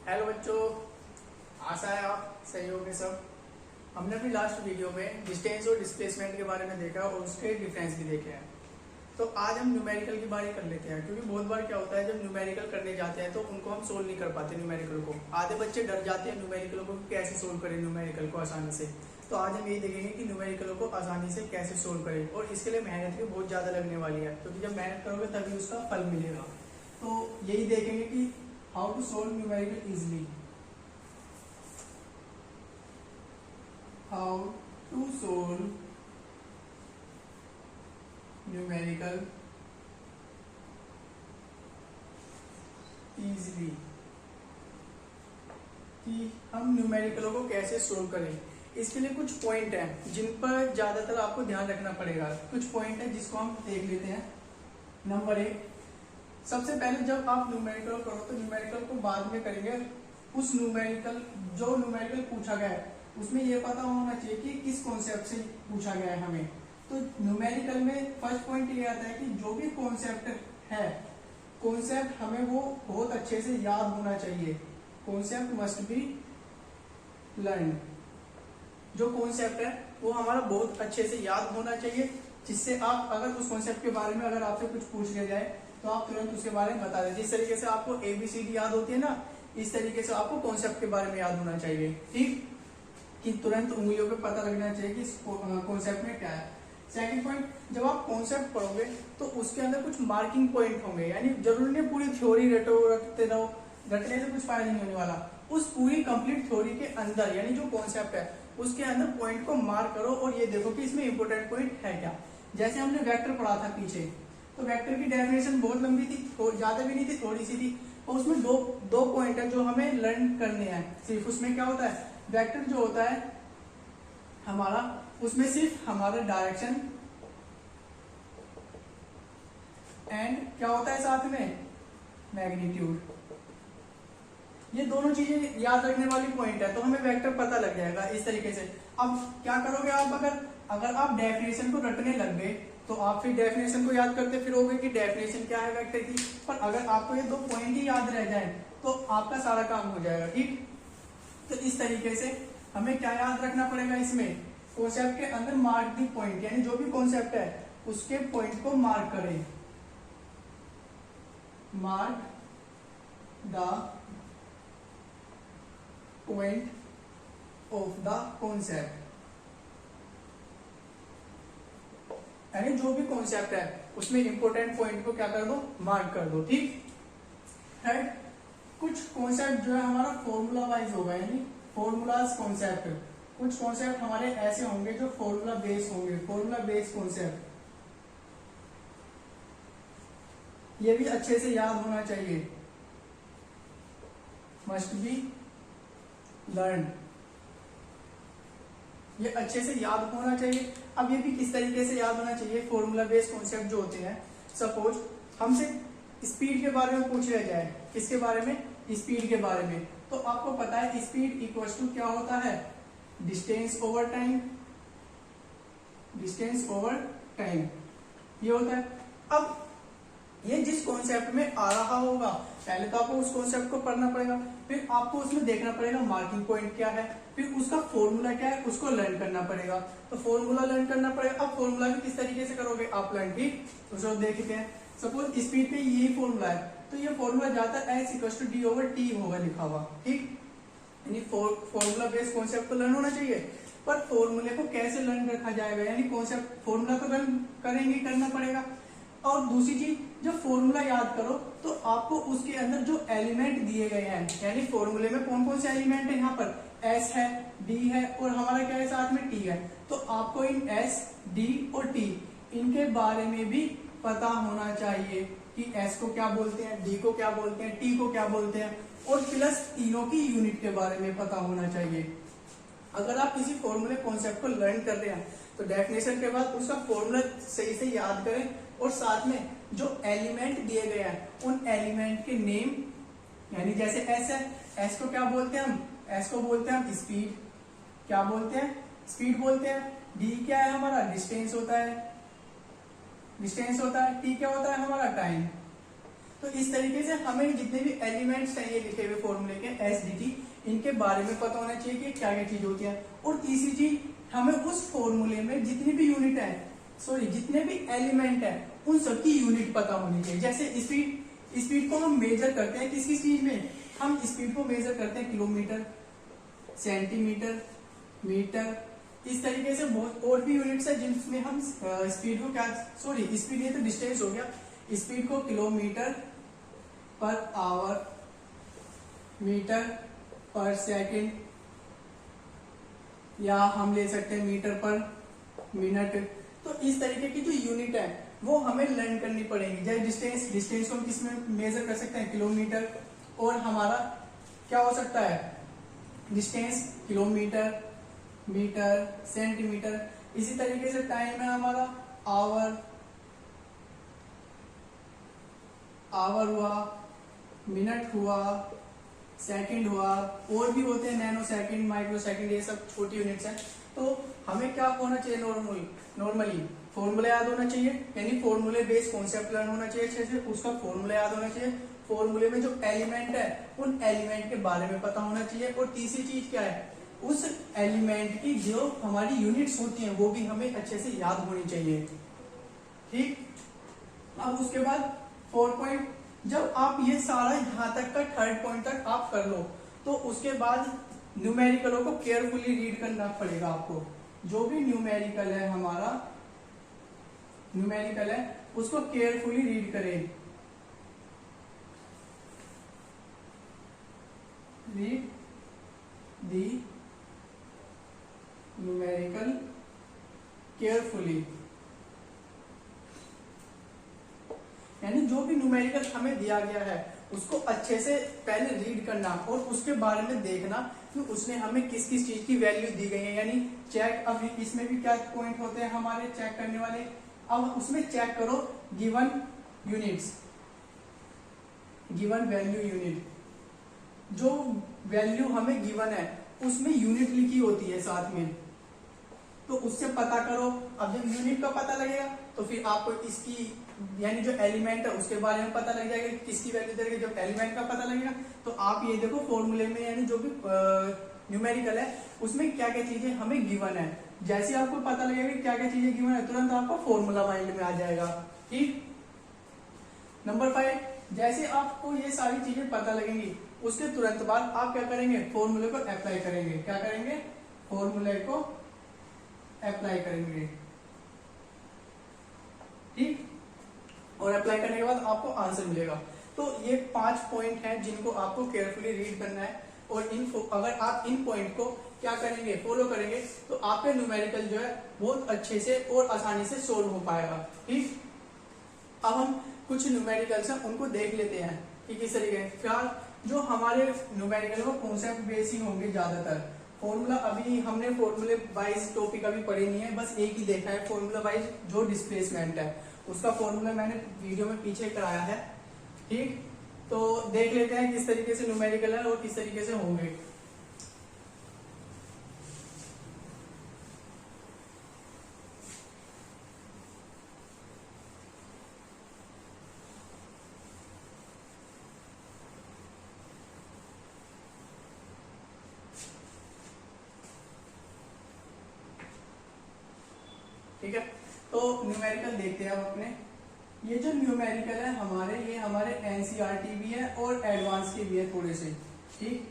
Hello बच्चों, आशा है आप सही होंगे सब। हमने अपनी लास्ट वीडियो में डिस्टेंस और डिस्प्लेसमेंट के बारे में देखा और उसके डिफरेंस भी देखे हैं। तो आज हम न्यूमेरिकल की बारी कर लेते हैं, क्योंकि बहुत बार क्या होता है जब न्यूमेरिकल करने जाते हैं तो उनको हम सोल्व नहीं कर पाते। न्यूमेरिकल को आधे बच्चे डर जाते हैं न्यूमेरिकल को कैसे सोल्व करें न्यूमेरिकल को आसानी से। तो आज हम यही देखेंगे कि न्यूमेरिकल को आसानी से कैसे सोल्व करें, और इसके लिए मेहनत भी बहुत ज्यादा लगने वाली है, क्योंकि जब मेहनत करोगे तभी उसका फल मिलेगा। तो यही देखेंगे कि how to solve numerical easily. How to solve numerical easily, कि हम न्यूमेरिकलों को कैसे सोल्व करें। इसके लिए कुछ पॉइंट हैं जिन पर ज्यादातर आपको ध्यान रखना पड़ेगा। कुछ पॉइंट है जिसको हम देख लेते हैं। नंबर 1, सबसे पहले जब आप न्यूमेरिकल करो तो न्यूमेरिकल को बाद में करेंगे। उस न्यूमेरिकल जो न्यूमेरिकल पूछा गया है उसमें यह पता होना चाहिए कि किस कॉन्सेप्ट से पूछा गया है हमें। तो न्यूमेरिकल में फर्स्ट पॉइंट ये आता है कि जो भी कॉन्सेप्ट है, कॉन्सेप्ट हमें वो बहुत अच्छे से याद होना चाहिए। Concept must be learn. जो कॉन्सेप्ट है वो हमारा बहुत अच्छे से याद होना चाहिए, जिससे आप अगर उस कॉन्सेप्ट के बारे में अगर आपसे कुछ पूछ लिया जाए तो आप तुरंत उसके बारे में बता दें। जिस तरीके से आपको ABCD याद होती है ना, इस तरीके से आपको कॉन्सेप्ट के बारे में याद होना चाहिए। ठीक, कि तुरंत उंगलियों पे पता लगना चाहिए कि कॉन्सेप्ट में क्या है। सेकंड पॉइंट, जब आप कॉन्सेप्ट पढ़ोगे तो उसके अंदर कुछ मार्किंग पॉइंट होंगे। यानी जरूरी नहीं पूरी थ्योरी रटते रहो, रटने से कुछ फायदा नहीं होने वाला। उस पूरी कंप्लीट थ्योरी के अंदर यानी जो कॉन्सेप्ट है उसके अंदर पॉइंट को मार्क करो और ये देखो कि इसमें इंपोर्टेंट पॉइंट है क्या। जैसे हमने वेक्टर पढ़ा था पीछे, तो वेक्टर की डेफिनेशन बहुत लंबी थी, ज्यादा भी नहीं थी, थोड़ी सी थी, और उसमें दो पॉइंट है जो हमें लर्न करने हैं सिर्फ। उसमें क्या होता है, वेक्टर जो होता है हमारा, उसमें सिर्फ हमारा डायरेक्शन एंड क्या होता है साथ में मैग्नीट्यूड। ये दोनों चीजें याद रखने वाली पॉइंट है, तो हमें वेक्टर पता लग जाएगा इस तरीके से। अब क्या करोगे आप, अगर आप डेफिनेशन को रटने लग गए तो आप फिर डेफिनेशन को याद करते फिरोगे कि डेफिनेशन क्या है वेक्टर की। पर अगर आपको ये दो पॉइंट ही याद रह जाए तो आपका सारा काम हो जाएगा। ठीक, तो इस तरीके से हमें क्या याद रखना पड़ेगा, इसमें कॉन्सेप्ट के अंदर मार्क दी पॉइंट, यानी जो भी कॉन्सेप्ट है उसके पॉइंट को मार्क करें। Mark the point of the concept, यानी जो भी कॉन्सेप्ट है उसमें इंपॉर्टेंट पॉइंट को क्या कर दो, मार्क कर दो। ठीक है। कुछ कॉन्सेप्ट जो है हमारा फॉर्मूला वाइज होगा, यानी फॉर्मूलाज कॉन्सेप्ट। कुछ कॉन्सेप्ट हमारे ऐसे होंगे जो फॉर्मूला बेस होंगे, फॉर्मूला बेस कॉन्सेप्ट। ये भी अच्छे से याद होना चाहिए, मस्ट बी लर्न। ये अच्छे से याद होना चाहिए। अब ये भी किस तरीके से याद होना चाहिए, फॉर्मूला बेस्ड कॉन्सेप्ट जो होते हैं। सपोज हमसे स्पीड के बारे में पूछ लिया जाए, किसके बारे में, स्पीड के बारे में, तो आपको पता है स्पीड इक्वल्स टू क्या होता है, distance over time. Distance over time ये होता है। अब ये जिस कॉन्सेप्ट में आ रहा होगा पहले तो आपको उस कॉन्सेप्ट को पढ़ना पड़ेगा, फिर आपको उसमें देखना पड़ेगा मार्किंग पॉइंट क्या है, फिर उसका फॉर्मूला क्या है उसको लर्न करना पड़ेगा। तो फॉर्मूला लर्न करना पड़ेगा। अब फॉर्मूला भी किस तरीके से करोगे आप लर्न, ठीक, उसको देखते हैं। सपोज स्पीड पे यही फॉर्मूला है, तो ये फॉर्मूला जाता है S=D/T होगा लिखा हुआ। ठीक, यानी फॉर्मूला बेस्ड कॉन्सेप्ट तो लर्न होना चाहिए, पर फॉर्मूले को कैसे लर्न रखा जाएगा, यानी कॉन्सेप्ट फॉर्मूला तो लर्न करेंगे, करना पड़ेगा। और दूसरी चीज, जब फॉर्मूला याद करो तो आपको उसके अंदर जो एलिमेंट दिए गए हैं, यानी फॉर्मूले में कौन कौन से एलिमेंट है, यहाँ पर S है, D है और हमारा क्या है साथ में T है, तो आपको इन S, D और T इनके बारे में भी पता होना चाहिए कि S को क्या बोलते हैं, D को क्या बोलते हैं, T को क्या बोलते हैं, और प्लस तीनों की यूनिट के बारे में पता होना चाहिए। अगर आप किसी फॉर्मूले कॉन्सेप्ट को लर्न कर रहे हैं तो डेफिनेशन के बाद उसका फॉर्मूला सही से याद करें, और साथ में जो एलिमेंट दिए गए हैं उन एलिमेंट के नेम, यानी जैसे S है, S को क्या बोलते हैं हम, S को बोलते हैं हम स्पीड, क्या बोलते हैं, स्पीड बोलते हैं। D क्या है हमारा, डिस्टेंस होता है, डिस्टेंस होता है। T क्या होता है हमारा, टाइम। तो इस तरीके से हमें जितने भी एलिमेंट्स हैं ये लिखे हुए फॉर्मूले के SDT, इनके बारे में पता होना चाहिए कि क्या क्या चीज होती है। और तीसरी चीज, हमें उस फॉर्मूले में जितनी भी यूनिट है, सॉरी जितने भी एलिमेंट है उन सबकी यूनिट पता होनी चाहिए। जैसे स्पीड को हम मेजर करते हैं किस किस चीज में, हम स्पीड को मेजर करते हैं किलोमीटर, सेंटीमीटर, मीटर, इस तरीके से बहुत और भी यूनिट्स है जिनमें हम स्पीड को क्या, सॉरी स्पीड ये तो डिस्टेंस हो गया, स्पीड को किलोमीटर पर आवर, मीटर पर सेकंड, या हम ले सकते हैं मीटर पर मिनट। तो इस तरीके की जो यूनिट है वो हमें लर्न करनी पड़ेगी। जैसे डिस्टेंस को हम किस में मेजर कर सकते हैं, किलोमीटर, और हमारा क्या हो सकता है डिस्टेंस किलोमीटर, मीटर, सेंटीमीटर। इसी तरीके से टाइम है हमारा आवर, आवर हुआ, मिनट हुआ, सेकंड हुआ, और भी होते हैं नैनो सेकंड, माइक्रो सेकंड, ये सब छोटी यूनिट्स हैं। तो हमें क्या होना चाहिए, नॉर्मली फॉर्मूला याद होना चाहिए, यानी फॉर्मूले बेस्ड कॉन्सेप्ट लर्न होना चाहिए अच्छे से, उसका फॉर्मूला याद होना चाहिए, फॉर्मूले में जो एलिमेंट है उन एलिमेंट के बारे में पता होना चाहिए, और तीसरी चीज क्या है, उस एलिमेंट की जो हमारी यूनिट्स होती हैं वो भी हमें अच्छे से याद होनी चाहिए। ठीक, अब उसके बाद 4 पॉइंट, जब आप ये सारा यहां तक का 3rd पॉइंट तक आप कर लो तो उसके बाद न्यूमेरिकलों को केयरफुली रीड करना पड़ेगा आपको। जो भी न्यूमेरिकल है हमारा, न्यूमेरिकल है उसको केयरफुली रीड करें, रीड दी न्यूमेरिकल केयरफुली, यानी जो भी न्यूमेरिकल हमें दिया गया है उसको अच्छे से पहले रीड करना और उसके बारे में देखना कि उसमें हमें किस किस चीज की वैल्यू दी गई है, यानी चेक। अब इसमें भी क्या पॉइंट होते हैं हमारे चेक करने वाले, अब उसमें चेक करो given units, given value unit, जो वैल्यू हमें गिवन है उसमें यूनिट लिखी होती है साथ में, तो उससे पता करो। अब जब यूनिट का पता लगेगा तो फिर आपको इसकी यानी जो एलिमेंट है उसके बारे में पता लग जाएगा किसकी वैल्यू देंगे। जब एलिमेंट का पता लगेगा तो आप ये देखो फॉर्मूले में, यानी जो भी न्यूमेरिकल है उसमें क्या क्या चीजें हमें गिवन है, जैसे आपको पता लगेगा कि क्या क्या चीजें गिवन है तुरंत आपको फॉर्मूला माइंड में आ जाएगा। ठीक, नंबर 5, जैसे आपको ये सारी चीजें पता लगेंगी उसके तुरंत बाद आप क्या करेंगे, फॉर्मूले को अप्लाई करेंगे। क्या करेंगे, फॉर्मूले को अप्लाई करेंगे। ठीक, और अप्लाई करने के बाद आपको आंसर मिलेगा। तो ये 5 पॉइंट हैं जिनको आपको केयरफुली रीड करना है, और अगर आप इन पॉइंट को क्या करेंगे, फॉलो करेंगे, तो आपके न्यूमेरिकल जो है बहुत अच्छे से और आसानी से सोल्व हो पाएगा। ठीक, अब हम कुछ न्यूमेरिकल्स हैं उनको देख लेते हैं कि किस तरीके से। फिलहाल जो हमारे न्यूमेरिकल वो कॉन्सेप्ट बेसिक होंगे ज्यादातर। फॉर्मूला अभी हमने फॉर्मूले वाइज टॉपिक अभी पढ़े नहीं है, बस एक ही देखा है फॉर्मूला वाइज जो डिस्प्लेसमेंट है उसका फॉर्मूला मैंने वीडियो में पीछे कराया है। ठीक, तो देख लेते हैं किस तरीके से न्यूमेरिकल है और किस तरीके से होंगे। ठीक है, तो न्यूमेरिकल देखते हैं अब अपने। ये जो न्यूमेरिकल है हमारे, ये हमारे एनसीईआरटी भी है और एडवांस के भी है थोड़े से। ठीक,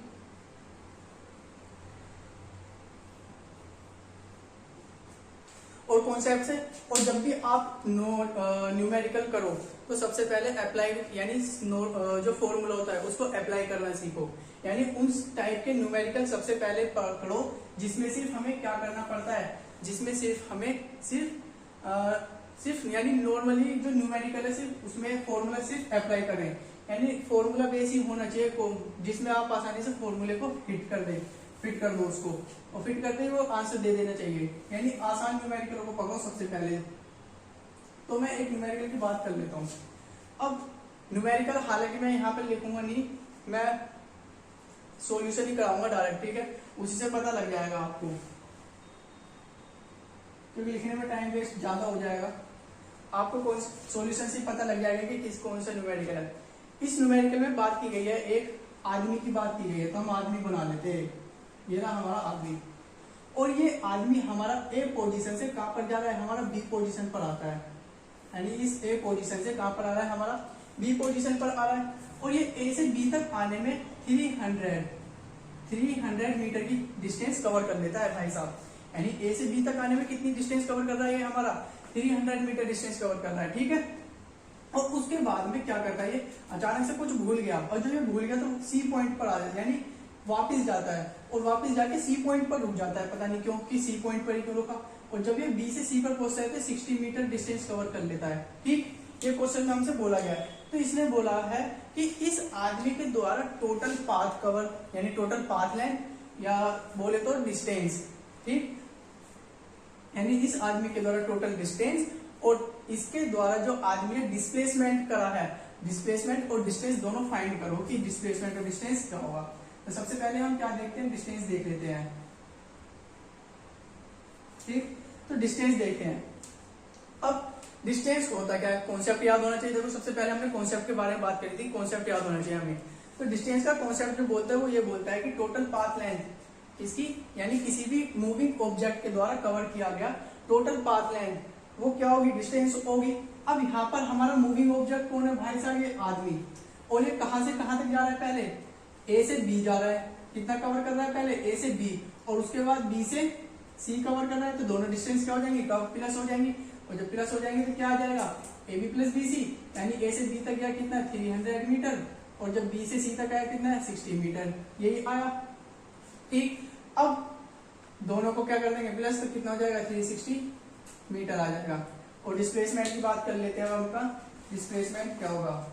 और कॉन्सेप्ट है। और जब भी आप न्यूमेरिकल करो तो सबसे पहले अप्लाई, यानी जो फॉर्मूला होता है उसको अप्लाई करना सीखो। यानी उस टाइप के न्यूमेरिकल सबसे पहले पकड़ो जिसमें सिर्फ हमें क्या करना पड़ता है, जिसमें सिर्फ हमें सिर्फ यानी नॉर्मली जो न्यूमेरिकल है सिर्फ उसमें फॉर्मूला सिर्फ अप्लाई करें, यानी फॉर्मूला बेस ही होना चाहिए जिसमें आप आसानी से फॉर्मूले को फिट कर दो उसको, और फिट करते ही वो आंसर दे देना चाहिए। यानी आसान न्यूमेरिकल को पकड़ो सबसे पहले। तो मैं एक न्यूमेरिकल की बात कर लेता हूँ। अब न्यूमेरिकल हालांकि मैं यहाँ पे लिखूंगा नहीं, मैं सॉल्यूशन ही कराऊंगा डायरेक्ट। ठीक है, उसी से पता लग जाएगा आपको, क्योंकि लिखने में टाइम वेस्ट ज्यादा हो जाएगा। आपको कौन सॉल्यूशन से पता लग जाएगा कि कौन सा न्यूमेरिकल है। इस न्यूमेरिकल में बात की गई है, एक आदमी की बात की गई है, तो हम आदमी बना लेते हैं। ये रहा हमारा आदमी, और ये आदमी हमारा ए पोजीशन से कहां पर जा रहा है, हमारा बी पोजीशन पर आता है। यानी इस ए पोजीशन से कहां पर आ रहा है, हमारा बी पोजीशन पर आ रहा है। और ये ए से बी तक आने में 300 मीटर की डिस्टेंस कवर कर लेता है भाई साहब। यानी ए से बी तक आने में कितनी डिस्टेंस कवर कर रहा है, ये हमारा 300 मीटर डिस्टेंस कवर कर रहा है, ठीक है। और उसके बाद में क्या करता है, ये अचानक से कुछ भूल गया, और जो ये भूल गया तो सी पॉइंट पर आ जाता है, यानी वापस जाता है, और वापस जाके सी पॉइंट पर रुक जाता है। पता नहीं क्यों कि सी पॉइंट पर ही क्यों रुका। और जब ये बी से सी पर पहुंचता है तो 60 मीटर डिस्टेंस कवर कर लेता है, ठीक। ये क्वेश्चन में हमसे बोला गया है, तो इसने बोला है कि इस आदमी के द्वारा टोटल पाथ कवर, यानी टोटल पाथ लेंथ, या बोले तो डिस्टेंस, ठीक। यानी इस आदमी के द्वारा टोटल डिस्टेंस, और इसके द्वारा जो आदमी ने डिस्प्लेसमेंट करा है, डिस्प्लेसमेंट और डिस्टेंस दोनों फाइंड करो कि डिस्प्लेसमेंट और डिस्टेंस क्या होगा। तो सबसे पहले हम क्या देखते हैं, डिस्टेंस देख लेते हैं, ठीक। तो डिस्टेंस देखते हैं। अब डिस्टेंस को होता क्या है, कॉन्सेप्ट याद होना चाहिए। देखो सबसे पहले हमने कॉन्सेप्ट के बारे में बात करी थी, कॉन्सेप्ट याद होना चाहिए हमें। तो डिस्टेंस का कॉन्सेप्ट जो बोलता है वो ये बोलता है कि टोटल पाथ लेंथ इसकी, यानी किसी भी मूविंग ऑब्जेक्ट के द्वारा कवर किया गया टोटल पाथ लेंथ, वो क्या होगी, डिस्टेंस होगी। अब यहाँ पर हमारा मूविंग ऑब्जेक्ट कौन है भाई साहब, ये आदमी। और ये कहां से कहां तक जा रहा है, पहले ए से बी जा रहा है, कितना कवर कर रहा है, पहले ए से बी, और उसके बाद बी से सी कवर कर रहा है। तो दोनों डिस्टेंस क्या हो जाएंगे, प्लस हो जाएंगी, और जब प्लस हो जाएंगे तो क्या आ जाएगा, A B plus B C. यानी ए से बी तक गया कितना, 300 मीटर, और जब बी से सी तक आया कितना है, 60 मीटर, यही आया, ठीक। अब दोनों को क्या कर देंगे प्लस, तो कितना हो जाएगा, 360 मीटर आ जाएगा। और डिस्प्लेसमेंट की बात कर लेते हैं उनका, डिस्प्लेसमेंट क्या होगा,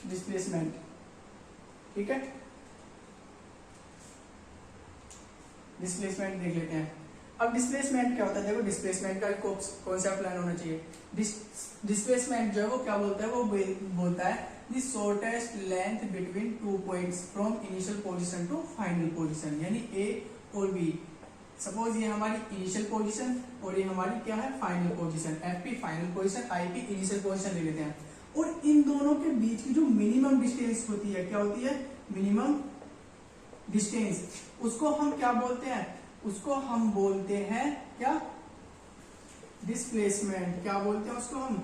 डिस्प्लेसमेंट, ठीक है। डिस्प्लेसमेंट देख लेते हैं। अब डिस्प्लेसमेंट क्या होता है, देखो डिस्प्लेसमेंट का कॉन्सेप्ट लाइन होना चाहिए। डिस्प्लेसमेंट जो है वो क्या बोलता है, वो बोलता है the shortest length between two points from initial position to final position, यानी ए और बी। सपोज ये हमारी इनिशियल पोजीशन और ये हमारी क्या है, final position. FP final position, IP initial position ले लेते हैं। और इन दोनों के बीच की जो मिनिमम डिस्टेंस होती है, क्या होती है, मिनिमम डिस्टेंस, उसको हम क्या बोलते हैं, उसको हम बोलते हैं क्या, डिस्प्लेसमेंट। क्या बोलते हैं उसको हम,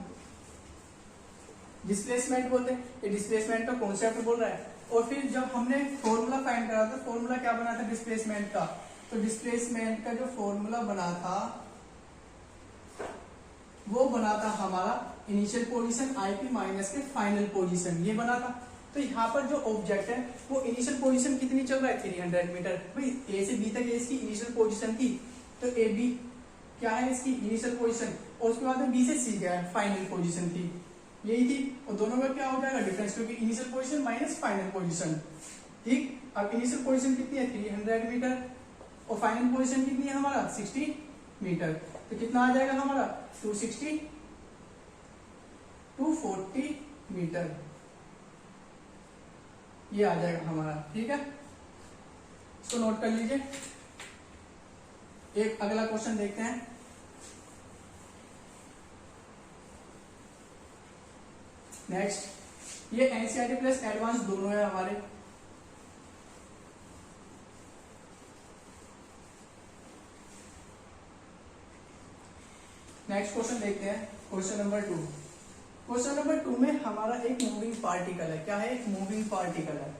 डिस्प्लेसमेंट बोलते हैं। ये डिस्प्लेसमेंट का कॉन्सेप्ट बोल रहा है। और फिर जब हमने फॉर्मूला फाइंड करा था, फॉर्मूला क्या बना था डिस्प्लेसमेंट का, तो डिस्प्लेसमेंट का जो फॉर्मूला बना था वो बना था हमारा इनिशियल पोजीशन आईपी माइनस के फाइनल पोजीशन, ये बना था। तो यहाँ पर जो ऑब्जेक्ट है वो इनिशियल पोजीशन कितनी चल रहा है, 300 मीटर। भाई ए से बी तक इसकी इनिशियल पोजीशन थी, तो ए बी क्या है इसकी इनिशियल पोजीशन, और उसके बाद में बी से सी क्या है, फाइनल पोजीशन थी, यही थी। और दोनों का क्या हो जाएगा डिफरेंस, क्योंकि initial position minus final position, ठीक। अब इनिशियल पोजीशन कितनी है, 300 मीटर, और फाइनल पोजीशन कितनी है हमारा, 60 मीटर। तो कितना आ जाएगा हमारा, 260 240 मीटर, ये आ जाएगा हमारा, ठीक है। इसको नोट कर लीजिए। एक अगला क्वेश्चन देखते हैं। नेक्स्ट, ये एनसीईआरटी प्लस एडवांस दोनों है हमारे। नेक्स्ट क्वेश्चन देखते हैं, क्वेश्चन नंबर 2। क्वेश्चन नंबर 2 में हमारा एक मूविंग पार्टिकल है। क्या है, एक मूविंग पार्टिकल है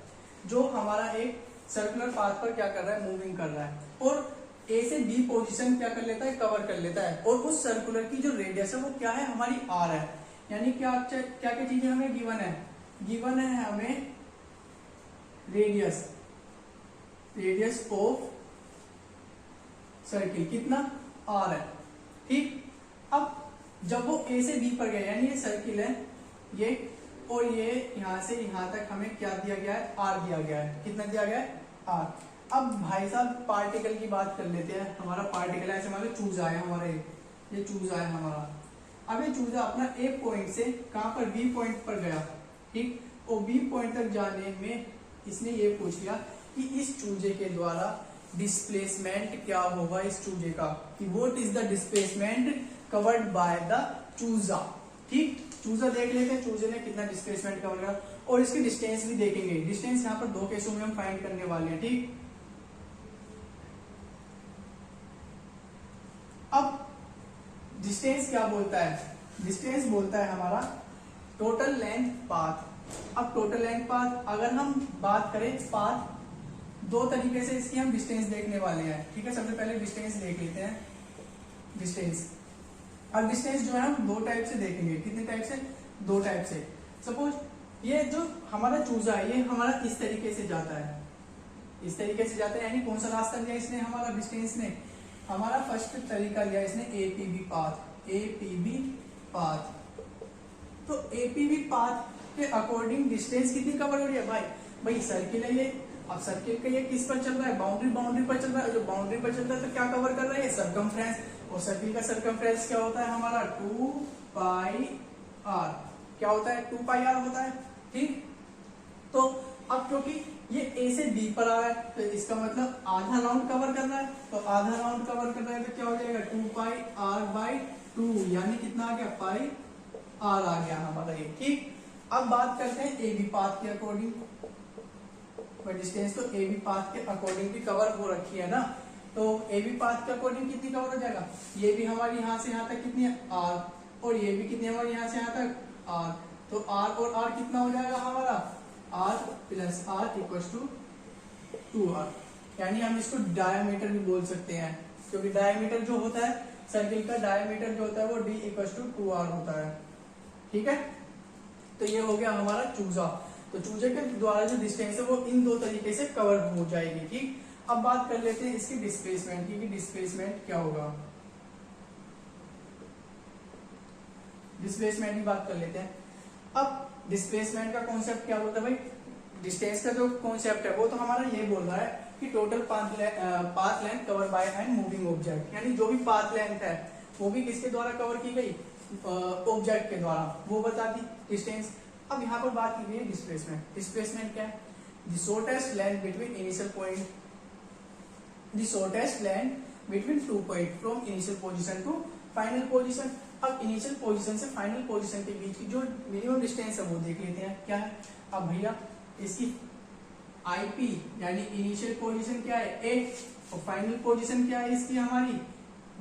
जो हमारा एक सर्कुलर पाथ पर क्या कर रहा है, मूविंग कर रहा है, और ए से बी पोजीशन क्या कर लेता है, कवर कर लेता है। और उस सर्कुलर की जो रेडियस है वो क्या है, हमारी आर है। यानी क्या क्या क्या चीजें हमें गिवन है, गिवन है हमें रेडियस, रेडियस ऑफ सर्किल कितना, आर है, ठीक। अब जब वो ए से बी पर गया, यानी ये सर्किल है ये, और ये यहां से यहां तक हमें क्या दिया गया है, आर दिया गया है। कितना दिया गया है, आर। अब भाई साहब पार्टिकल की बात कर लेते हैं। हमारा पार्टिकल ऐसे मान लो चूजा है हमारा, ये चूजा है हमारा। अब ये चूजा अपना ए पॉइंट से कहां पर, बी पॉइंट पर गया, ठीक। और बी पॉइंट तक जाने में इसने ये पूछ लिया कि इस चूजे के द्वारा डिस्प्लेसमेंट क्या होगा इस चूजे का, कि what is the displacement covered by the चूजा। ठीक, चूजा देख लेते हैं चूजे ने कितना डिस्प्लेसमेंट कवर करा, और इसकी डिस्टेंस भी देखेंगे। डिस्टेंस यहाँ पर दो केसों में हम फाइंड करने वाले हैं। ठीक, अब डिस्टेंस क्या बोलता है, डिस्टेंस बोलता है हमारा टोटल लेंथ पाथ। अब टोटल लेंथ पाथ अगर हम बात करें पाथ, दो तरीके से इसकी हम डिस्टेंस देखने वाले हैं। ठीक है, सबसे पहले डिस्टेंस देख लेते हैं। डिस्टेंस, अब डिस्टेंस जो है हम दो टाइप से देखेंगे। कितने टाइप से, दो टाइप से। सपोज ये जो हमारा चूजा है ये हमारा इस तरीके से जाता है, इस तरीके से जाता है, यानी कौन सा रास्ता लिया इसने, हमारा डिस्टेंस ने हमारा फर्स्ट तरीका लिया इसने एपीबी पाथ, एपीबी पाथ। तो एपीबी पाथ के अकॉर्डिंग डिस्टेंस कितनी कवर हो रही है भाई, भाई सर्किल है ये। अब सर्किल का ये किस पर चल रहा है, बाउंड्री पर चल रहा है। जो बाउंड्री पर चल रहा है तो क्या कवर कर रहा है, सर्कमफ्रेंस। और सर्किल का सर्कमफ्रेंस क्या होता है हमारा 2 पाई आर। क्या होता है, 2 पाई आर होता है। ठीक, तो अब क्योंकि ये ए से बी पर आ रहा है तो इसका मतलब आधा राउंड कवर कर रहा है, तो आधा राउंड कवर कर रहा है तो क्या हो जाएगा 2 पाई आर बाई 2, यानी कितना आ गया, पाई आर आ गया हमारा ये। ठीक, अब बात करते हैं ए बी पाथ के अकॉर्डिंग। डिस्टेंस तो ए बी पाथ के अकॉर्डिंग भी कवर हो रखी है ना, तो ए बी पाथ के अकॉर्डिंग कितनी कवर हो जाएगा, ये भी हमारी यहाँ से यहाँ तक कितनी है आर, और ये भी कितनी हमारी यहाँ से यहाँ तक आर। तो आर और आर कितना हो जाएगा हमारा, R plus R equal to 2r। यानी हम इसको डायमीटर भी बोल सकते हैं, क्योंकि डायमीटर जो होता है सर्किल का, डायमीटर जो होता है वो d इक्वल टू 2r होता है। ठीक है, तो ये हो गया हमारा चूजा। तो चूजे के द्वारा जो डिस्टेंस है वो इन दो तरीके से कवर हो जाएगी। ठीक, अब बात कर लेते हैं इसकी डिस्प्लेसमेंट की, डिस्प्लेसमेंट क्या होगा। डिस्प्लेसमेंट की बात कर लेते हैं। अब डिस्प्लेसमेंट का कॉन्सेप्ट क्या होता है भाई, डिस्टेंस का जो कॉन्सेप्ट है वो तो हमारा ये बोल रहा है कि total path length cover by an moving object, यानी जो भी पाथ लेंथ है वो भी किसके द्वारा कवर की गई, ऑब्जेक्ट के द्वारा, वो बता दी डिस्टेंस। अब यहाँ पर बात की गई है डिस्प्लेसमेंट। डिस्प्लेसमेंट क्या है, the shortest length between initial point, the shortest length between 2 point from initial position to final position. अब इनिशियल पोजीशन से फाइनल पोजीशन के बीच की जो मिनिमम डिस्टेंस है वो देख लेते हैं क्या है। अब भैया इसकी आईपी यानी इनिशियल पोजीशन क्या है ए, और फाइनल पोजीशन क्या है इसकी हमारी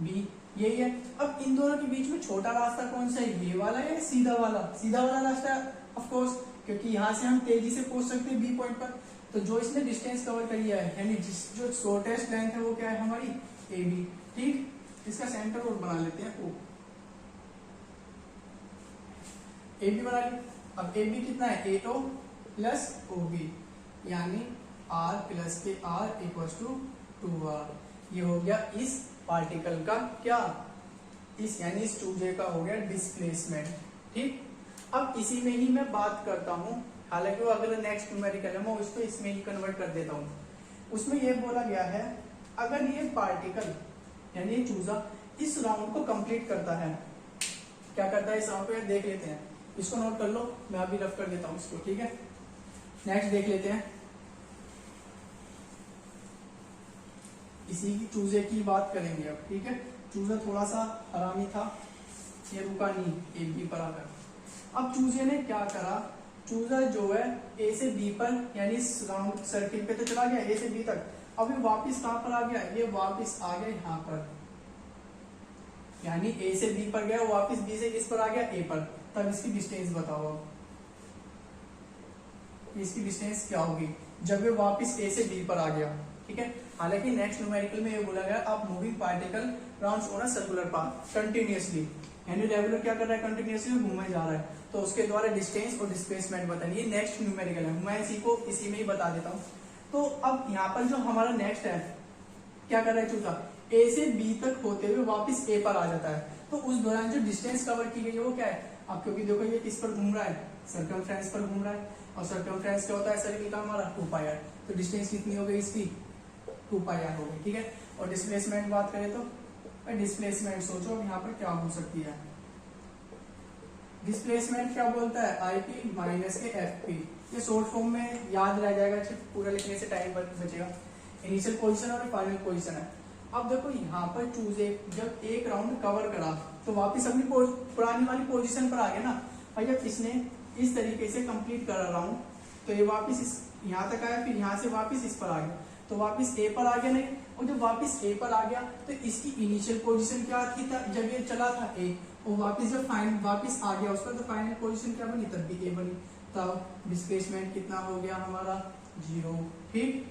बी, यही है। अब इन दोनों के बीच में छोटा रास्ता कौन सा है, ये वाला या सीधा वाला, सीधा वाला रास्ता ऑफ कोर्स, क्योंकि यहाँ से हम तेजी से पहुंच सकते हैं बी पॉइंट पर। तो जो इसने डिस्टेंस कवर करी है यानी जो शॉर्टेस्ट लेंथ है वो क्या है हमारी ए बी। ठीक, इसका सेंटर और बना लेते हैं ओ, ए बी बना ली। अब ए बी कितना है, ए ओ प्लस ओ बी, यानी आर प्लस के आर इक्वल टू 2r। ये हो गया इस पार्टिकल का क्या, इस यानी इस चूजे का हो गया डिस्प्लेसमेंट। ठीक, अब इसी में ही मैं बात करता हूँ, हालांकि वो अगला नेक्स्ट न्यूमेरिकल है मैं उसको इसमें ही कन्वर्ट कर देता हूँ। उसमें ये बोला गया है अगर ये पार्टिकल यानी ये चूजा इस राउंड को कंप्लीट करता है, क्या करता है इस राउंड को, देख लेते हैं, इसको नोट कर लो, मैं अभी रफ कर देता हूँ इसको। ठीक है, नेक्स्ट देख लेते हैं, इसी की चूजे की बात करेंगे अब। ठीक है, चूजा थोड़ा सा हरामी था, ये रुका नहीं एक बी पर आकर। अब चूजे ने क्या करा, चूजा जो है ए से बी पर यानी राउंड सर्किल पे तो चला गया ए से बी तक, अभी वापस कहां पर आ गया, ये वापस आ गया यहाँ पर, यानी ए से बी पर गया वापस बी से किस पर आ गया ए पर। तब इसकी डिस्टेंस बताओ, अब इसकी डिस्टेंस क्या होगी जब ये वापस ए से बी पर आ गया। ठीक है, हालांकि नेक्स्ट न्यूमेरिकल में ये बोला गया अब moving particle rounds on a circular path continuously, यानी रेगुलर क्या कर रहा है, कंटिन्यूअसली घूमे जा रहा है, तो उसके द्वारा डिस्टेंस और डिस्प्लेसमेंट बताइए। नेक्स्ट न्यूमेरिकल है, मैं इसी को इसी में ही बता देता हूँ। तो अब यहाँ पर जो हमारा नेक्स्ट है क्या कर रहा है चूजा, ए से बी तक होते हुए वापस ए पर आ जाता है, तो उस दौरान जो डिस्टेंस कवर की गई है वो क्या है। अब क्योंकि देखो ये किस पर घूम रहा है, सर्कमफ्रेंस पर घूम रहा है, और सर्कमफ्रेंस क्या होता है सर्किल का हमारा 2 पाई आर, तो डिस्टेंस कितनी हो गई इसकी 2 पाई आर हो गई। ठीक है, और डिस्प्लेसमेंट बात करें तो डिस्प्लेसमेंट सोचो अब यहाँ पर क्या हो सकती है, डिस्प्लेसमेंट क्या बोलता है IP माइनस के FP, ये शॉर्ट फॉर्म में याद रह जाएगा, पूरा लिखने से टाइम बचेगा। इनिशियल पोजीशन और फाइनल पोजीशन है। अब देखो यहाँ पर चूज एक, जब एक राउंड कवर करा तो वापस अपनी पुरानी वाली पोजीशन पर आ गया ना। और जब इसने इस तरीके से कंप्लीट करा राउंड तो ये वापस इस यहाँ तक आया, फिर यहाँ से वापस इस पर आ गया तो वापस ए पर आ गया नहीं। और जब वापस ए पर आ गया तो इसकी इनिशियल पोजीशन क्या थी था जब ये चला था ए, और वापस जब वापस आ गया उस पर तो फाइनल पोजीशन क्या बनी, तब भी ए बनी। तब डिस्प्लेसमेंट कितना हो गया हमारा, 0। ठीक,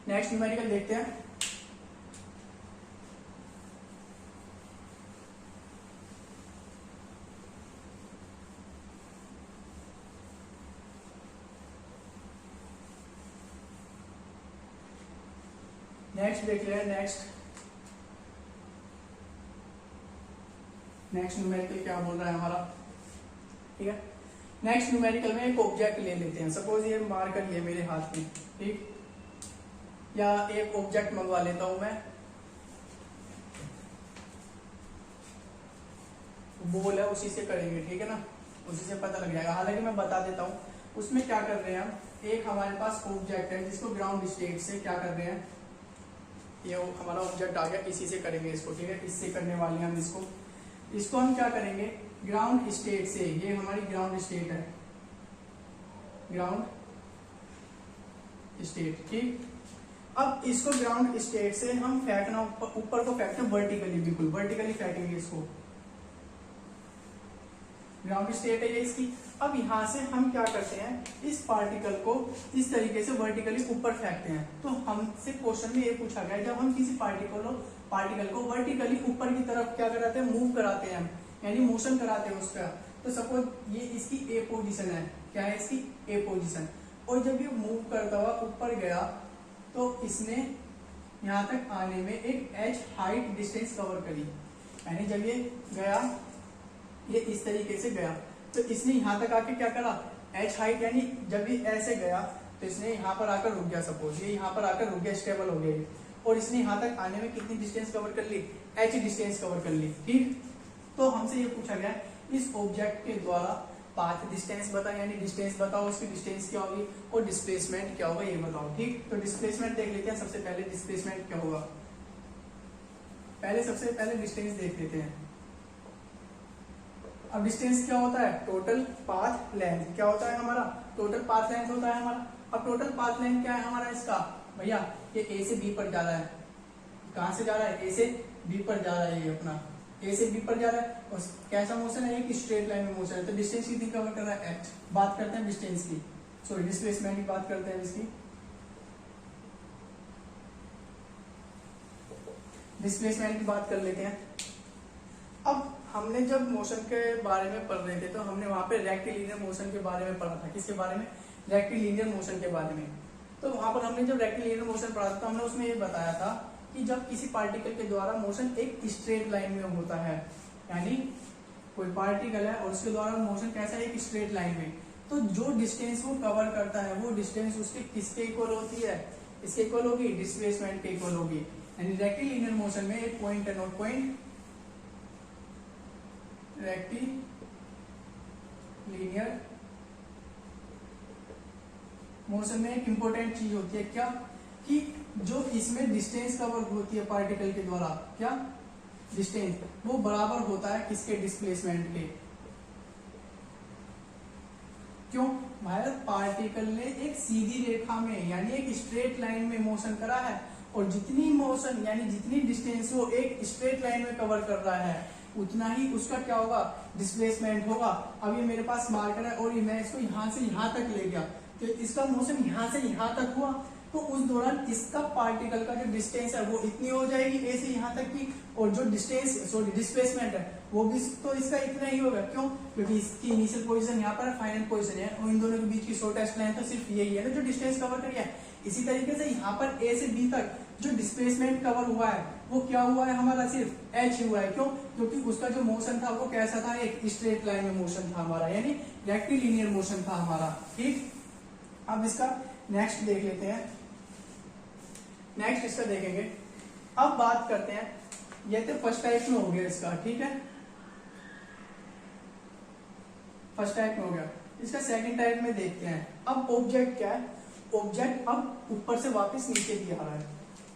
नेक्स्ट न्यूमेरिकल देखते हैं। नेक्स्ट देख रहे हैं, नेक्स्ट न्यूमेरिकल क्या बोल रहा है हमारा। ठीक है, नेक्स्ट न्यूमेरिकल में एक ऑब्जेक्ट ले लेते हैं। सपोज ये मार्कर ये मेरे हाथ में, ठीक, या एक ऑब्जेक्ट मंगवा लेता हूं मैं, बॉल है, उसी से करेंगे। ठीक है ना, उसी से पता लग जाएगा। हालांकि मैं बता देता हूं उसमें क्या कर रहे हैं हम। एक हमारे पास ऑब्जेक्ट है जिसको ग्राउंड स्टेट से क्या कर रहे हैं, ये हमारा ऑब्जेक्ट आ गया, इसी से करेंगे इसको। ठीक है, इससे करने वाले हैं हम इसको हम क्या करेंगे, ग्राउंड स्टेट से। ये हमारी ग्राउंड स्टेट है, ग्राउंड स्टेट। ठीक, अब इसको ग्राउंड स्टेट से हम फेंकना, ऊपर को फेंकना वर्टिकली, बिल्कुल वर्टिकली फेंकेंगे इसको। ग्राउंड स्टेट है ये इसकी। अब यहां से हम क्या करते हैं, इस पार्टिकल को इस तरीके से वर्टिकली ऊपर फेंकते हैं। तो हमसे क्वेश्चन में ये पूछा गया, जब हम किसी पार्टिकल को वर्टिकली ऊपर की तरफ क्या कराते हैं, मूव कराते हैं हम, यानी मोशन कराते हैं उसका। तो सपोज ये इसकी ए पोजीशन है, क्या है इसकी ए पोजीशन। और जब ये मूव करता हुआ ऊपर गया तो इसने यहाँ तक आने में एक एच हाइट डिस्टेंस कवर करी। यानी जब ये गया, ये इस तरीके से गया तो इसने यहाँ तक आके क्या करा, एच हाइट, यानी जब ये ऐसे गया तो इसने यहाँ पर आकर रुक गया। सपोज ये यहाँ पर आकर रुक गया, स्टेबल हो गया, और इसने यहाँ तक आने में कितनी डिस्टेंस कवर कर ली, एच डिस्टेंस कवर कर ली। ठीक, तो हमसे ये पूछा गया इस ऑब्जेक्ट के द्वारा पाथ डिस्टेंस बता, यानी डिस्टेंस बताओ, उसकी डिस्टेंस क्या होगी और डिस्प्लेसमेंट क्या होगा ये बताओ। ठीक, तो डिस्प्लेसमेंट देख लेते हैं। सबसे पहले डिस्प्लेसमेंट क्या होगा, सबसे पहले डिस्टेंस देख लेते हैं। अब डिस्टेंस क्या होता है, टोटल पाथ लेंथ। क्या होता है हमारा, टोटल पाथ लेंथ होता है हमारा। अब टोटल पाथ लेंथ क्या है हमारा इसका, भैया ये ए से बी पर जा रहा है। कहां से जा रहा है, ए से बी पर जा रहा है, ये अपना ए से बी पर जा रहा है। और कैसा मोशन है, एक स्ट्रेट लाइन में मोशन है। तो डिस्टेंस कितनी कवर कर रहा है, एच। बात करते हैं डिस्टेंस की, सॉरी डिस्प्लेसमेंट की बात करते हैं इसकी। डिस्प्लेसमेंट की बात कर लेते हैं। अब हमने जब मोशन के बारे में पढ़ रहे थे तो हमने वहां पे रेक्टिलिनियर मोशन के बारे में पढ़ा था। किसके बारे में, रेक्टिलिनियर मोशन के बारे में। तो वहां पर हमने जब रेक्टिलिनियर मोशन पढ़ा था तो हमने उसमें ये बताया था कि जब किसी पार्टिकल के द्वारा मोशन एक स्ट्रेट लाइन में होता है, यानी कोई पार्टिकल है और उसके द्वारा मोशन कैसा है, एक स्ट्रेट लाइन में, तो जो डिस्टेंस वो कवर करता है वो डिस्टेंस उसके किसके इक्वल होती है, इसके इक्वल होगी, डिस्प्लेसमेंट के इक्वल होगी। यानी रेक्टिलिनियर मोशन में एक पॉइंट है, नोट पॉइंट, रेक्टिलिनियर मोशन में एक इंपॉर्टेंट चीज होती है क्या, कि जो इसमें डिस्टेंस कवर होती है पार्टिकल के द्वारा, क्या डिस्टेंस, वो बराबर होता है किसके, डिस्प्लेसमेंट के। क्यों, भारत पार्टिकल ने एक सीधी रेखा में यानी एक स्ट्रेट लाइन में मोशन करा है, और जितनी मोशन यानी जितनी डिस्टेंस वो एक स्ट्रेट लाइन में कवर कर रहा है उतना ही उसका क्या होगा, डिस्प्लेसमेंट होगा। अब ये मेरे पास मार्कर है और ये मैं इसको यहाँ से यहाँ तक ले गया, तो इसका मोशन यहाँ से यहाँ तक हुआ, तो उस दौरान इसका पार्टिकल का जो डिस्टेंस है वो इतनी हो जाएगी ए से यहाँ तक की, और जो डिस्टेंस सॉरी डिस्प्लेसमेंट है वो भी तो इसका इतना ही होगा। क्यों, क्योंकि इसकी इनिशियल पोजीशन यहाँ पर है, फाइनल पोजीशन है, और इन दोनों के बीच की शॉर्टेस्ट लाइन तो सिर्फ यही है ना जो डिस्टेंस कवर करी है। इसी तरीके से यहाँ पर ए से बी तक जो डिस्प्लेसमेंट कवर हुआ है वो क्या हुआ है हमारा, सिर्फ एच हुआ है। क्यों, क्योंकि उसका जो मोशन था वो कैसा था, एक स्ट्रेट लाइन में मोशन था हमारा, यानी रेक्टिलिनियर मोशन था हमारा। ठीक, अब इसका नेक्स्ट देख लेते हैं, नेक्स्ट इसका देखेंगे। अब बात करते हैं, ये तो फर्स्ट टाइप में हो गया इसका, ठीक है, फर्स्ट टाइप में हो गया। इसका सेकंड टाइप में देखते हैं। अब ऑब्जेक्ट क्या है, ऑब्जेक्ट अब ऊपर से वापस नीचे की आ रहा है।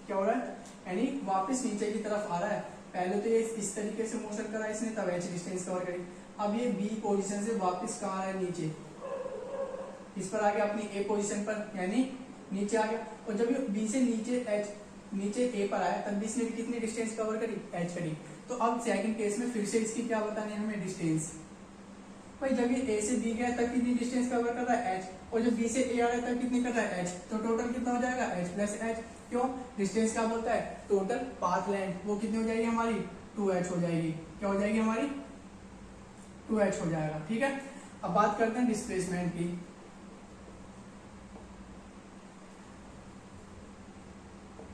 क्या हो रहा है, यानी वापस नीचे की तरफ आ रहा है। पहले तो ये इस तरीके से मोशन करा इसने, तब h डिस्टेंस कवर करी। अब ये b पोजीशन से वापस कहाँ आ रहा है, नीचे, इस पर आ गया अपनी a पोजीशन पर, यानी नीचे आ गया। और जब ये b से नीचे a पर आया, तब भी इसने कितनी डिस्टेंस कवर करी, h करी। तो अब सेकंड केस में फिर से इसकी क्या बतानी है हमें, डिस्टेंस। भाई जब ये a से b गया तब कितनी डिस्टेंस कवर कर रहा है, h, और जब b से a आ रहा है तब कितनी कर रहा है, h। तो टोटल कितना हो जाएगा, h प्लस h। क्यों, डिस्टेंस क्या बोलता है, टोटल पाथ लेंथ, वो कितनी हो जाएगी हमारी, 2h हो जाएगी। क्या हो जाएगी हमारी, 2h हो जाएगा। ठीक है, अब बात करते हैं डिस्प्लेसमेंट की।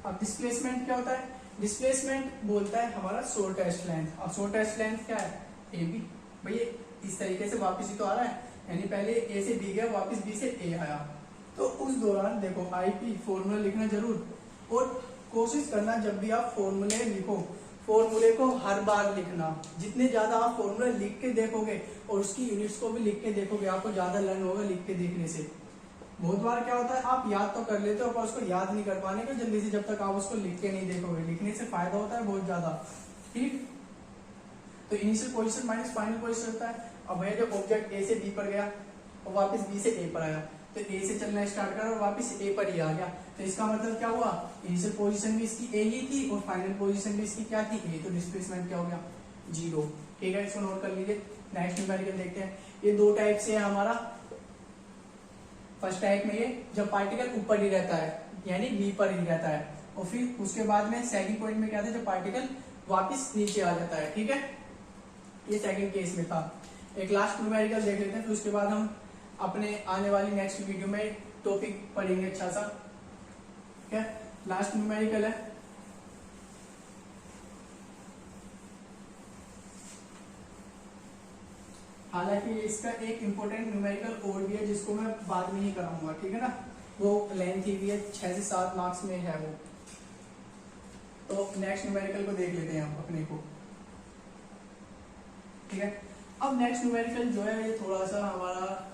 अब डिस्प्लेसमेंट क्या होता है, डिस्प्लेसमेंट बोलता है हमारा शॉर्टेस्ट लेंथ। अब शॉर्टेस्ट लेंथ क्या है, ए बी। भैया इस तरीके से वापस ही तो आ रहा है, यानी पहले ए से बी गया, वापस बी से ए आया। तो उस दौरान देखो आईपी फॉर्मूला लिखना जरूर, और कोशिश करना जब भी आप फॉर्मूले लिखो, फॉर्मूले को हर बार लिखना। जितने ज्यादा आप फॉर्मूला लिख के देखोगे और उसकी यूनिट्स को भी लिख के देखोगे, आपको ज्यादा लर्न होगा लिख के देखने से। बहुत बार क्या होता है, आप याद तो कर लेते हो पर उसको याद नहीं कर पाने का जल्दी से, जब तक आप उसको लिख के नहीं देखोगे। लिखने से फायदा होता है बहुत ज्यादा। ठीक, तो initial position minus final position होता है। अब भैया जब ऑब्जेक्ट ए से बी पर गया और वापस बी से ए पर आया, तो ए से चलना स्टार्ट करा और वापस ए पर ही आ गया। तो इसका मतलब क्या हुआ, इनिशियल पोजीशन भी इसकी ए ही थी और फाइनल पोजीशन भी इसकी क्या थी, ए। तो डिस्प्लेसमेंट क्या हो गया, 0। ठीक है, इसको नोट कर लीजिए। नेक्स्ट न्यूमेरिकल देखते हैं। ये दो टाइप से है हमारा। फर्स्ट टाइप में ये जब पार्टिकल ऊपर ही रहता है, यानी बी पर ही रहता है, और फिर उसके बाद में सेकंड पॉइंट में क्या था, जब पार्टिकल वापस नीचे आ जाता है। ठीक है, ये सेकंड केस में था। एक लास्ट न्यूमेरिकल देख लेते हैं, फिर उसके बाद हम अपने आने वाली नेक्स्ट वीडियो में टॉपिक पढ़ेंगे अच्छा सा। ठीक है, लास्ट न्यूमेरिकल है। हालांकि इसका एक इंपॉर्टेंट न्यूमेरिकल और भी है जिसको मैं बाद में ही कराऊंगा। ठीक है ना, वो लेंथी भी है, 6 से 7 मार्क्स में है वो। तो नेक्स्ट न्यूमेरिकल को देख लेते हैं हम अपने को। ठीक है, अब नेक्स्ट न्यूमेरिकल जो है ये थोड़ा सा हमारा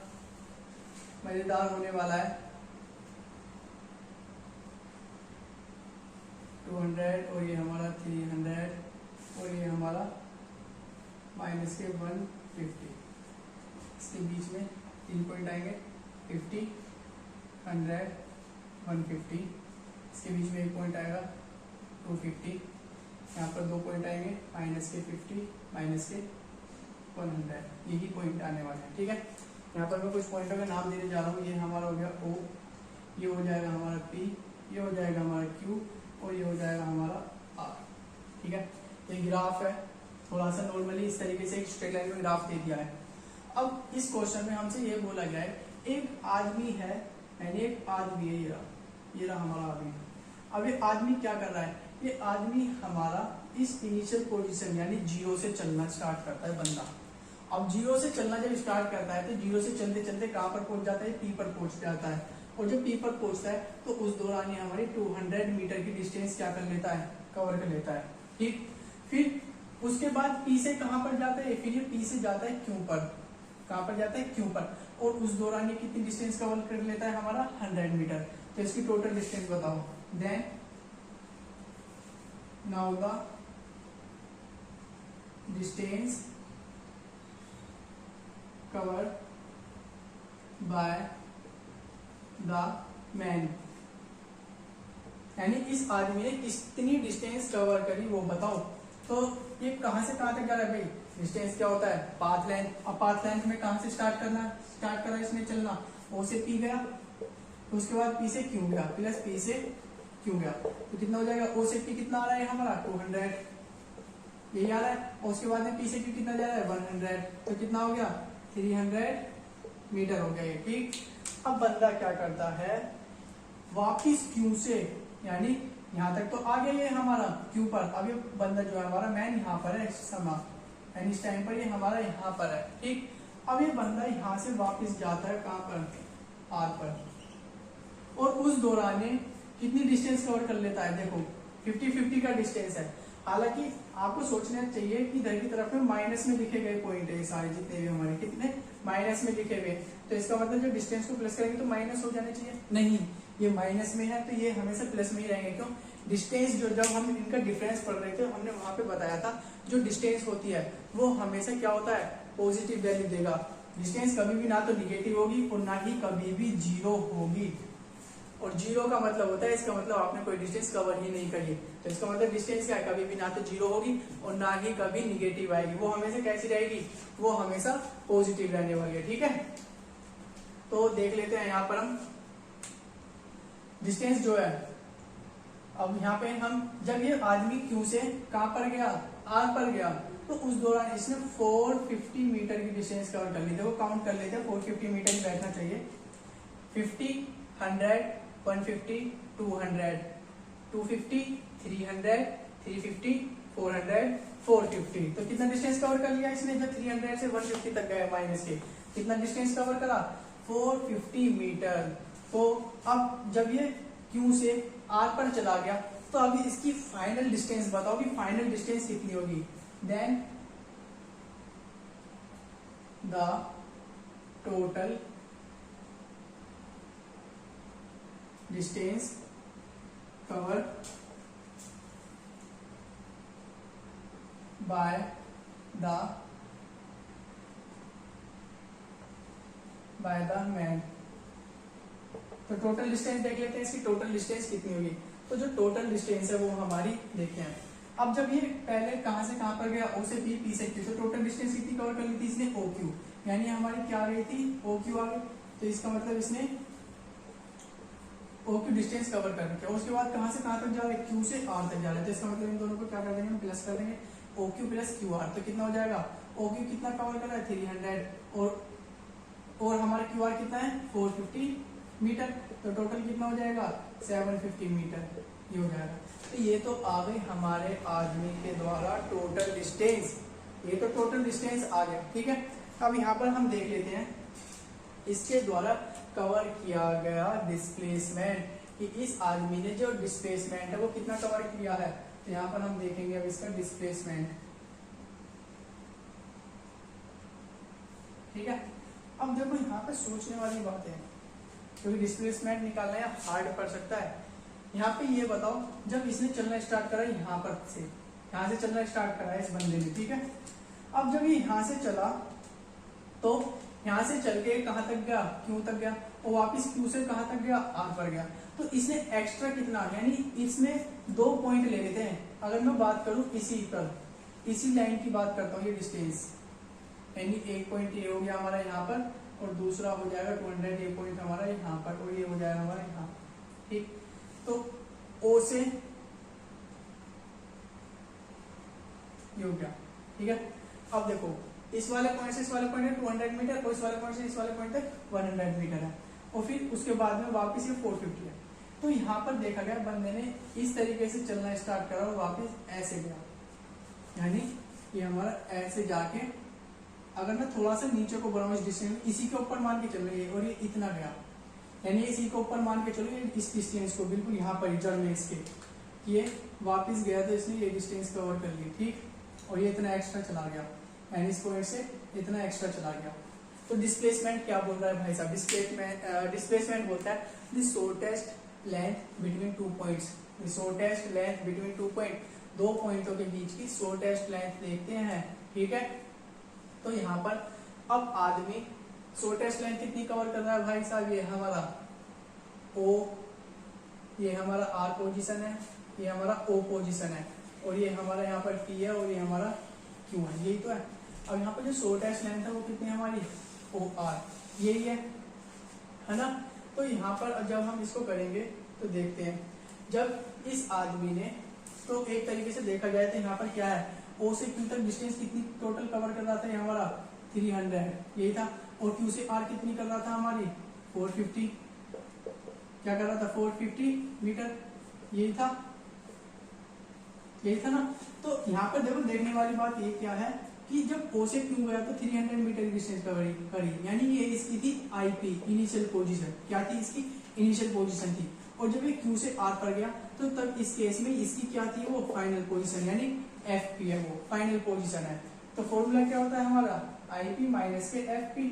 मजेदार होने वाला है। 200 और ये हमारा 300 और ये हमारा माइनस के 150। इसके बीच में 3 पॉइंट आएंगे, 50, 100, 150। इसके बीच में एक पॉइंट आएगा 250। यहाँ पर 2 पॉइंट आएंगे, माइनस के 50, माइनस के 100। यही पॉइंट आने वाले हैं। ठीक है, यहाँ पर मैं कुछ पॉइंटों का नाम देने जा रहा हूँ। ये हमारा हो गया O, ये हो जाएगा हमारा P, ये हो जाएगा हमारा Q और ये हो जाएगा हमारा R। ठीक है, ये ग्राफ है। थोड़ा सा नॉर्मली इस तरीके से एक स्ट्रेट लाइन में ग्राफ दे दिया है। अब इस क्वेश्चन में हमसे ये बोला गया है, एक आदमी है, यानी एक आदमी है, ये रहा हमारा आदमी। अब ये आदमी क्या कर रहा है, ये आदमी हमारा इस इनिशियल पोजीशन यानी 0 से चलना स्टार्ट करता है बंदा। अब 0 से चलना जब स्टार्ट करता है तो 0 से चलते चलते कहाँ पर पहुंच जाता है, P पर पहुंच जाता है। और जब P पर पहुंचता है तो उस दौरान ये हमारी 200 मीटर की डिस्टेंस क्या कर लेता है, कवर कर लेता है। ठीक, फिर उसके बाद P से कहाँ पर जाता है, फिर ये P से जाता है Q पर। कहाँ पर जाता है, Q पर। और उस दौरान ये कितनी डिस्टेंस कवर कर लेता है हमारा, 100 मीटर। तो इसकी टोटल डिस्टेंस बताओ। Then now the distance cover by the man, यानी इस आदमी ने कितनी डिस्टेंस कवर करी वो बताओ। तो ये कहां से कहां तक जा रहा है भाई, डिस्टेंस क्या होता है, पाथ लेंथ। अब पाथ लेंथ में कहां से स्टार्ट करा इसने चलना, O से P गया, तो उसके बाद P से Q गया, प्लस P से Q गया। तो कितना हो जाएगा, O से P कितना आ रहा है हमारा 200, यही आ रहा है। और उसके बाद में P से Q कितना जा रहा है 100, तो कितना हो गया 300 मीटर हो गया ये। ठीक, अब बंदा क्या करता है, वापिस Q से, यानी यहाँ तक तो आ गया ये हमारा Q पर। अब ये बंदा जो है हमारा मैन यहाँ पर है इस समय, यानी इस टाइम पर ये हमारा यहाँ पर है। ठीक, अब ये बंदा यहाँ से वापस जाता है कहाँ पर, R पर। और उस दौरान कितनी डिस्टेंस कवर कर लेता है, देखो 50-50 का डिस्टेंस है। हालांकि आपको सोचना चाहिए कि इधर की तरफ में माइनस में लिखे गए पॉइंट है, ये सारे जितने भी हमारे कितने माइनस में लिखे गए, तो इसका मतलब जब डिस्टेंस को प्लस करेंगे तो माइनस हो जाना चाहिए, नहीं ये माइनस में है तो ये हमेशा प्लस में ही रहेंगे। क्यों? डिस्टेंस जो जब हम इनका डिफरेंस पढ़ रहे थे हमने वहां पे बताया था जो डिस्टेंस होती है वो हमेशा क्या होता है, पॉजिटिव वैल्यू देगा। डिस्टेंस कभी भी ना तो निगेटिव होगी और ना ही कभी भी जीरो होगी, और जीरो का मतलब होता है, इसका मतलब आपने कोई डिस्टेंस कवर ही नहीं करी, तो इसका मतलब डिस्टेंस क्या है, कभी भी ना तो जीरो होगी और ना ही कभी निगेटिव आएगी, वो हमेशा कैसी रहेगी, वो हमेशा पॉजिटिव रहने वाली है। ठीक है, तो देख लेते हैं यहाँ पर हम डिस्टेंस जो है। अब यहाँ पे हम जब ये आदमी क्यू से कहां पर गया, आर पर गया, तो उस दौरान इसने 450 मीटर की डिस्टेंस कवर कर ली। देखो काउंट कर लेते हैं, 450 मीटर ही बैठना चाहिए। 50, 100, 150, 200, 250, 300, 350, 400, 450, तो कितना डिस्टेंस कवर कर लिया इसने, जब 300 से 150 तक गया माइनस के, कितना डिस्टेंस कवर करा, 450 मीटर। तो अब जब ये Q से R पर चला गया तो अभी इसकी फाइनल डिस्टेंस बताओ कि फाइनल डिस्टेंस कितनी होगी। Then the total distance cover by the man. तो टोटल डिस्टेंस देख लेते हैं, इसकी टोटल डिस्टेंस कितनी होगी। तो जो टोटल डिस्टेंस है वो हमारी देखते हैं। अब जब ये पहले कहां से कहां पर गया, O से P, P से Q, तो टोटल डिस्टेंस कितनी कवर कर ली थी इसने, OQ, यानी हमारी क्या आ गई थी, OQ आ गई। तो इसका मतलब इसने OQ डिस्टेंस कवर कर रखा है। उसके बाद कहां से कहां तक जा रहा है, Q से R तक जा रहा है, तो इसका मतलब इन दोनों को क्या कर देंगे, प्लस कर देंगे, OQ प्लस QR, तो कितना हो जाएगा, OQ कितना कवर कर रहा है, 300, और हमारा QR कितना है, 450 मीटर, तो टोटल कितना हो जाएगा, 750 मीटर, ये हो जाएगा। तो ये तो आ गई हमारे आदमी के द्वारा टोटल डिस्टेंस, ये तो टोटल डिस्टेंस आ गया। ठीक है, अब यहाँ पर हम देख लेते हैं इसके द्वारा कवर किया गया डिस्प्लेसमेंट, कि इस आदमी ने जो डिस्प्लेसमेंट है वो कितना कवर किया है। तो यहाँ पर हम देखेंगे अब इसका डिस्प्लेसमेंट। ठीक है, अब देखो यहाँ पे सोचने वाली बात है, क्योंकि डिस्प्लेसमेंट निकालना है हार्ड पड़ सकता है। यहाँ पे ये बताओ, जब इसने चलना स्टार्ट करा यहाँ पर से, यहाँ से चलना स्टार्ट करा इस बंदे ने, ठीक है, अब जब ये यहाँ से चला तो यहाँ से चल के कहाँ तक गया, क्यू तक गया, और वापस क्यू से कहाँ तक गया, आर पर गया। तो इसने एक्स्ट्रा कितना, यानी इसमें 2 पॉइंट ले लेते हैं। अगर मैं बात करूं इसी पर, इसी लाइन की बात करता हूँ, ये डिस्टेंस, यानी एक पॉइंट ये हो गया हमारा यहाँ पर, और दूसरा हो जाएगा 200, ये पॉइंट हमारा यहाँ पर, और ये हो जाएगा हमारा यहाँ। ठीक, तो O से ये हो गया। ठीक है, अब देखो इस वाले पॉइंट से इस वाले पॉइंट है 200 मीटर, और इस वाले पॉइंट से इस वाले पॉइंट तक 100 मीटर है, और फिर उसके बाद में वापस ये 450 है। तो यहाँ पर देखा गया बंदे ने इस तरीके से चलना स्टार्ट करा और वापस ऐसे गया, यानी ये हमारा ऐसे जाके, अगर मैं थोड़ा सा नीचे को बढ़ाऊं इस डिस्टेंस, इसी के ऊपर मान के चल रही है, और ये इतना गया, यानी इसी के ऊपर मान के चलो इस डिस्टेंस को बिल्कुल यहाँ पर जड़ में इसके, ये वापस गया तो इसने ये डिस्टेंस कवर कर ली। ठीक, और ये इतना एक्स्ट्रा चला गया, यानी इस पॉइंट से इतना एक्स्ट्रा चला गया। तो डिस्प्लेसमेंट क्या बोल रहा है भाई साहब, डिस्प्लेसमेंट बोलता है the shortest length between 2 points, the shortest length between 2 point, 2 पॉइंटों के बीच की शॉर्टेस्ट लेंथ देखते हैं। ठीक है, तो यहाँ पर अब आदमी शॉर्टेस्ट लेंथ कितनी कवर कर रहा है भाई साहब, ये हमारा O, ये हमारा R पोजीशन है, ये हमारा O पोजीशन है, और ये हमारा यहाँ पर T है, और ये हमारा Q है, यही तो है। अब यहाँ पर जो शॉर्टेस्ट लेंथ है वो कितनी है हमारी, OR, यही है ना। तो यहाँ पर जब हम इसको करेंगे तो देखते हैं, जब इस आदमी ने, तो एक तरीके से देखा जाए तो यहाँ पर क्या है, O से Q तक डिस्टेंस कितनी टोटल कवर कर रहा था, हमारा 300 यही था, और Q से R कितनी कर रहा था हमारी 450, क्या कर रहा था 450 मीटर, यही था ना। तो यहाँ पर देखो देखने वाली बात ये क्या है कि जब O से Q गया तो 300 मीटर की डिस्टेंस करी, यानी ये इसकी थी IP, इनिशियल पोजीशन, क्या थी इसकी इनिशियल पोजीशन थी। और जब ये Q से R पर गया तो तब इस केस में इसकी क्या थी, वो फाइनल पोजीशन, यानी एफ पी है, वो फाइनल पोजीशन है। तो फॉर्मूला क्या होता है हमारा, आई पी माइनस के एफ पी,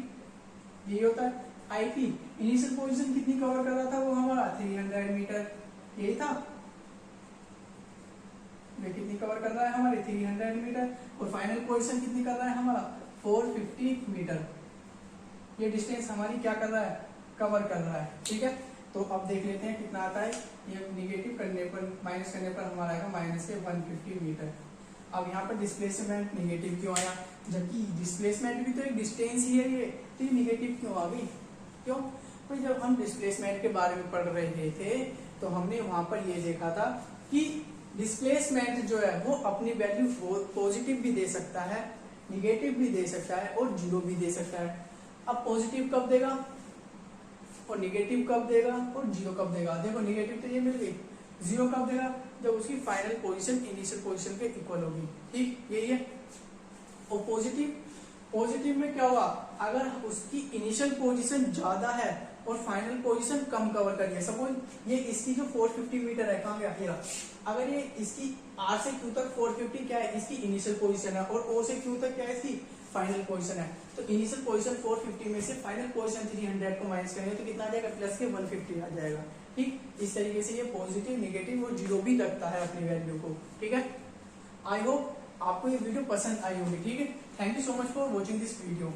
यही होता है। आई पी इनिशियल पोजीशन कितनी कवर कर रहा था वो हमारा 300 मीटर, यही था। ये कितनी कवर कर रहा है हमारे 300 मीटर, और फाइनल पोजीशन कितनी कर रहा है हमारा 450 मीटर। ये डिस्टेंस हमारी क्या कर रहा है, कवर कर रहा है, ठीक है। तो अब देख लेते हैं कितना आता है। ये निगेटिव करने पर, माइनस करने पर हमारा आएगा माइनस के 150 मीटर। अब यहाँ पर डिस्प्लेसमेंट निगेटिव क्यों आया, जबकि डिस्प्लेसमेंट भी तो एक डिस्टेंस ही है ये, तो ये निगेटिव क्यों आ गई, क्यों? तो जब हम डिस्प्लेसमेंट के बारे में पढ़ रहे थे तो हमने वहां पर ये देखा था कि डिस्प्लेसमेंट जो है वो अपनी वैल्यू पॉजिटिव भी दे सकता है, निगेटिव भी दे सकता है और जीरो भी दे सकता है। अब पॉजिटिव कब देगा और निगेटिव कब देगा और जीरो कब देगा? देखो निगेटिव तो ये मिल गई, जीरो कब देगा, जब उसकी फाइनल पोजीशन इनिशियल पोजीशन के इक्वल होगी, ठीक, यही है। और पॉजिटिव में क्या होगा, अगर उसकी इनिशियल पोजीशन ज्यादा है और फाइनल पोजीशन कम कवर कर लिया, सपोज ये इसकी जो 450 मीटर है, कहाँ गया, ये, अगर ये इसकी R से Q तक 450 क्या है, इसकी इनिशियल पोजीशन है, और O से Q तक क्या है, इसकी फाइनल पोजीशन है। तो इनिशियल पोजीशन 450 में से फाइनल पोजीशन 300 को माइनस करेंगे तो कितना आ जाएगा, प्लस के 150 आ जाएगा, ठीक। इस तरीके से ये पॉजिटिव, निगेटिव और जीरो भी लगता है अपनी वैल्यू को, ठीक है। आई होप आपको ये वीडियो पसंद आई होगी, ठीक है। Thank you so much for watching this video.